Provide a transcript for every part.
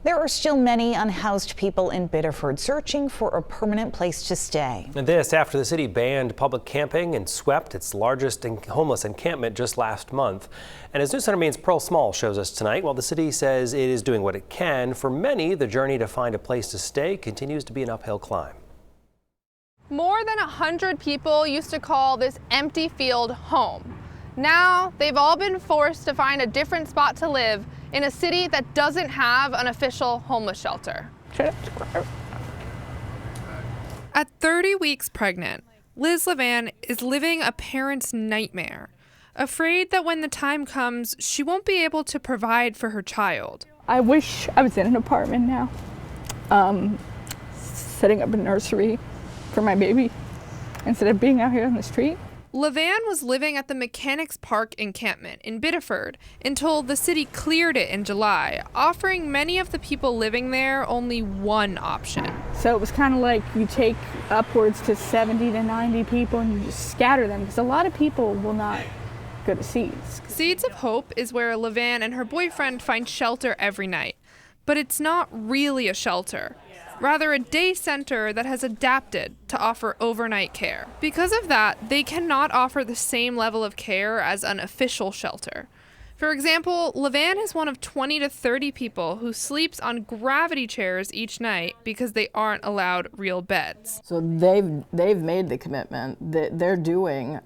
There are still many unhoused people in Biddeford searching for a permanent place to stay. And this after the city banned public camping and swept its largest homeless encampment just last month. And as News Center Maine's Pearl Small shows us tonight, while the city says it is doing what it can, for many, the journey to find a place to stay continues to be an uphill climb. More than 100 people used to call this empty field home. Now they've all been forced to find a different spot to live in a city that doesn't have an official homeless shelter. At 30 weeks pregnant, Liz Levan is living a parent's nightmare, afraid that when the time comes, she won't be able to provide for her child. I wish I was in an apartment now, setting up a nursery for my baby instead of being out here on the street. Levan was living at the Mechanics Park encampment in Biddeford until the city cleared it in July, offering many of the people living there only one option. So it was kind of like you take upwards to 70 to 90 people and you just scatter them, because a lot of people will not go to Seeds. Seeds of Hope is where Levan and her boyfriend find shelter every night. But it's not really a shelter, rather a day center that has adapted to offer overnight care. Because of that, they cannot offer the same level of care as an official shelter. For example, Levan is one of 20 to 30 people who sleeps on gravity chairs each night because they aren't allowed real beds. So they've made the commitment that they're doing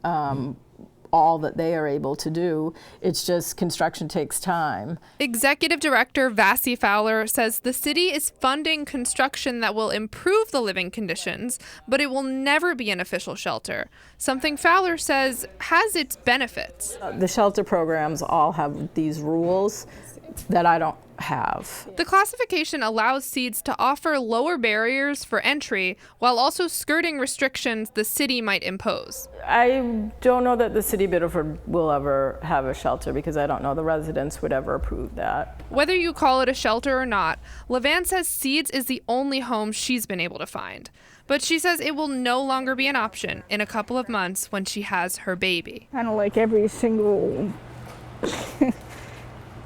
all that they are able to do. It's just construction takes time. Executive Director Vassie Fowler says the city is funding construction that will improve the living conditions, but it will never be an official shelter, something Fowler says has its benefits. The shelter programs all have these rules that I don't have. The classification allows Seeds to offer lower barriers for entry while also skirting restrictions the city might impose. I don't know that the city of Biddeford will ever have a shelter because I don't know the residents would ever approve that. Whether you call it a shelter or not, Levan says Seeds is the only home she's been able to find. But she says it will no longer be an option in a couple of months when she has her baby. Kind of like every single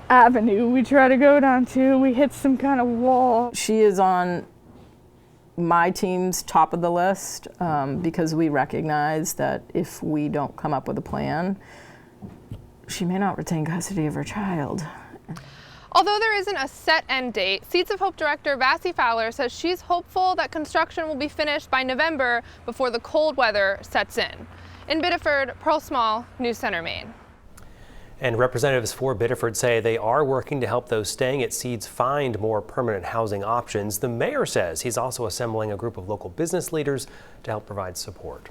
avenue we try to go down to, we hit some kind of wall. She is on my team's top of the list because we recognize that if we don't come up with a plan, she may not retain custody of her child. Although there isn't a set end date, Seeds of Hope Director Vassie Fowler says she's hopeful that construction will be finished by November before the cold weather sets in. In Biddeford, Pearl Small, News Center, Maine. And representatives for Biddeford say they are working to help those staying at Seeds find more permanent housing options. The mayor says he's also assembling a group of local business leaders to help provide support.